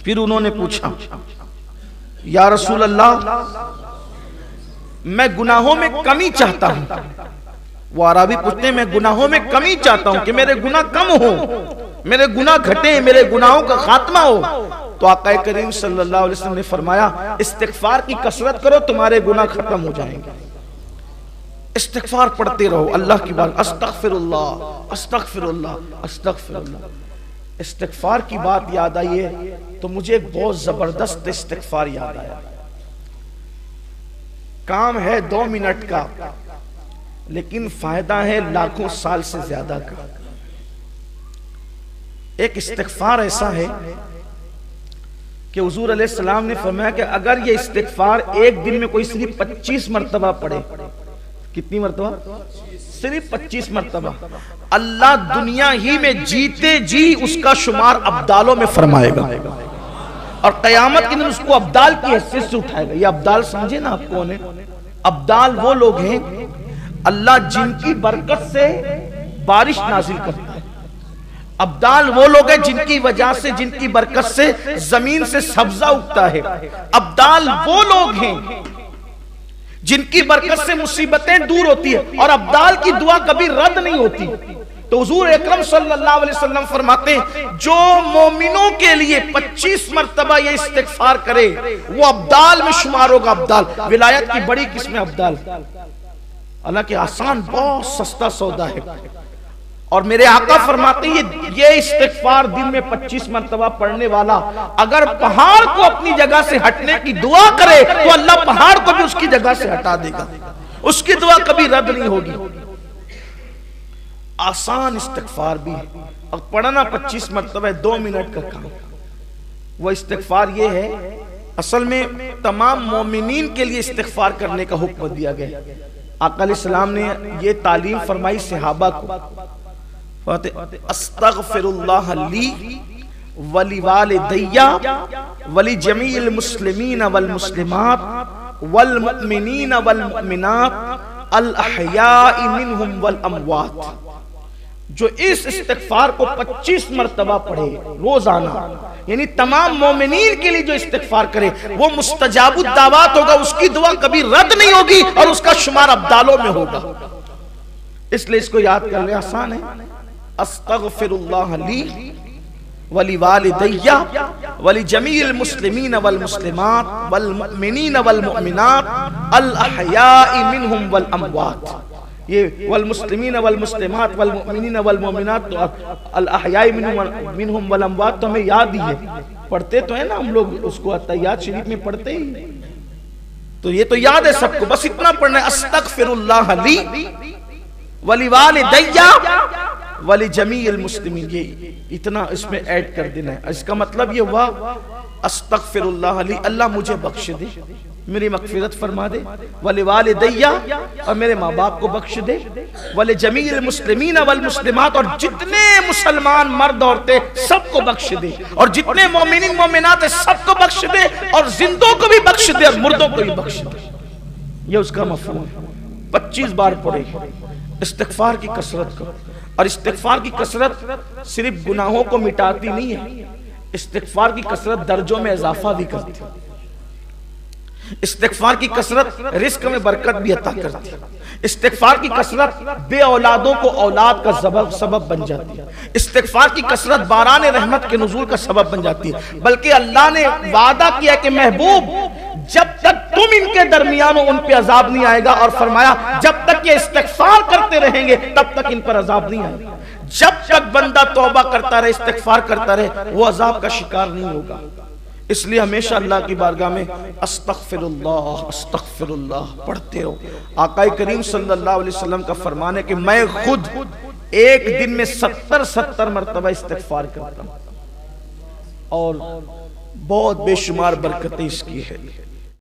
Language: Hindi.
फिर उन्होंने पूछा, या रसूल अल्लाह, मैं गुनाहों में कमी चाहता हूं। वो अरबी पूछते हैं, मैं गुनाहों में कमी चाहता हूं कि मेरे गुनाह कम हो, मेरे गुनाह घटे, मेरे गुनाहों का खात्मा हो। तो आका करीम सल्लल्लाहु अलैहि वसल्लम ने फरमाया, इस्तिगफार की कसरत करो, तुम्हारे गुनाह खत्म हो जाएंगे। इस्तिगफार पढ़ते रहो, अल्लाह की बात, अस्तगफिरुल्लाह अस्तगफिरुल्लाह अस्तगफिरुल्लाह। इस्तिगफार की बात याद आई है तो मुझे एक बहुत जबरदस्त इस्तिगफार याद आया। काम है 2 मिनट का, लेकिन फायदा है लाखों साल से ज्यादा का। एक इस्तिगफार ऐसा है कि हुजूर अलैहिस्सलाम ने फरमाया कि अगर ये इस्तिगफार एक दिन में कोई सिर्फ 25 मरतबा पढ़े, कितनी मरतबा? सिर्फ 25 मरतबा, अल्लाह दुनिया ही में जीते जी उसका शुमार अब्दालों में फरमाएगा और कयामत के दिन उसको अब्दाल की हैसियत से उठाएगा। ये अब्दाल समझे ना आप कौन है? अब्दाल वो लोग हैं अल्लाह जिनकी बरकत से बारिश नाजिल करता है। अब्दाल वो लोग हैं जिनकी वजह से, जिनकी बरकत से जमीन से सब्जा उगता है। अब्दाल वो लोग हैं जिनकी बरकत से मुसीबतें दूर होती है और अब्दाल की दुआ कभी रद्द नहीं होती। तो हुजूर अकरम सल्लल्लाहु अलैहि वसल्लम फरमाते हैं, जो मोमिनों के लिए 25 मरतबा ये इस्तिगफार करे वो अब्दाल में शुमार होगा। अब्दाल विलायत की बड़ी किस्म अब्दाल, हालांकि आसान, बहुत सस्ता सौदा है। और मेरे आका फरमाते हैं ये इस्तिगफार दिन में 25 मरतबा पढ़ने वाला अगर पहाड़ को अपनी जगह से हटने की दुआ करे तो अल्लाह पहाड़ को भी उसकी जगह से हटा देगा, उसकी दुआ कभी रद्द नहीं होगी। आसान इस्तिगफार भी और पढ़ना 25 मरतबा 2 मिनट का काम। वह इस्तिगफार ये है, असल में तमाम मोमिनीन के लिए इस्तिगफार करने का हुक्म दिया गया। आका अलैहिस्सलाम ने ये तालीम फरमाई सहाबा को, अस्तगफिरुल्लाह ली वली वालिदैया वली जमील मुस्लिमीन वल मुस्लिमात वल मुमिनीन वल मुमिनात अल अहयाई मिनहुम वल अमवात। जो इस इस्तिगफार को 25 मरतबा पढ़े रोजाना, यानी तमाम मोमिनीन के लिए जो इस्तिगफार करे वो मुस्तजाबुद दावात होगा, उसकी दुआ कभी रद्द नहीं होगी और उसका शुमार अब्दालों में होगा। इसलिए इसको याद करना आसान है। अस्तगफिरुल्लाह ली वली वालिदैया वली जमील मुस्लिमीन वल मुस्लिमात वल मुमिनीन वल मुमिनात अल अहयाई मिनहुम वल अमवात। ये वल मुस्लिमीन वल मुस्लिमात वल मुमिनीन वल मुमिनात, अल अहयाई मिनहुम वल अमवात तो हमें याद ही है, पढ़ते तो है ना हम लोग उसको, अत्तहियात शरीफ में पढ़ते ही, तो ये तो याद है सबको। बस इतना पढ़ना है, अस्तगफिरुल्लाह ली वली वालिदैया वली जमील मुस्लिमीन, ये इतना इसमें ऐड कर देना है। इसका मतलब ये हुआ अस्तगफिरुल्लाह ली, अल्लाह मुझे बख्श दे, मेरी मगफिरत फरमा दे, वली वालिदैया और मेरे माँ बाप को बख्श दे, वली जमील मुस्लिमीन वल मुस्लिमात और जितने मुसलमान मर्द औरतें सबको बख्श दे, और जितने मोमिनीन मोमिनात है सबको बख्श दे, और जिंदों को भी बख्श दे और मुर्दों को भी बख्श दे। ये उसका मफहूम है। 25 बार पढ़े, इस्तिगफार की कसरत करो। और इस्तिगफार की कसरत सिर्फ गुनाहों को मिटाती नहीं है, इस्तिगफार की कसरत दर्जों में इजाफा भी करती है। इस्तिगफार की कसरत रिस्क में बरकत भी अता करती है। इस्तिगफार की कसरत बे औलादों को औलाद का सबब बन जाती है। इस्तिगफार की कसरत बारान रहमत के नुज़ूल का सबब बन जाती है। बल्कि अल्लाह ने वादा किया कि महबूब जब तक तुम इनके दरमियान हो उन पे अजाब नहीं आएगा, और फरमाया जब तक ये इस्तिगफार करते रहेंगे तब तक इन पर अजाब नहीं आएगा। जब तक बंदा तौबा करता रहे, इस्तिगफार करता रहे, वो अजाब का शिकार नहीं होगा। इसलिए हमेशा अल्लाह की बारगाह में अस्तगफिरुल्लाह अस्तगफिरुल्लाह पढ़ते रहो। आका करीम सल्लल्लाहु अलैहि वसल्लम का फरमान है कि मैं खुद एक दिन में 70 मरतबा इस्तिगफार करता हूं और बहुत बेशुमार बरकतें इसकी है।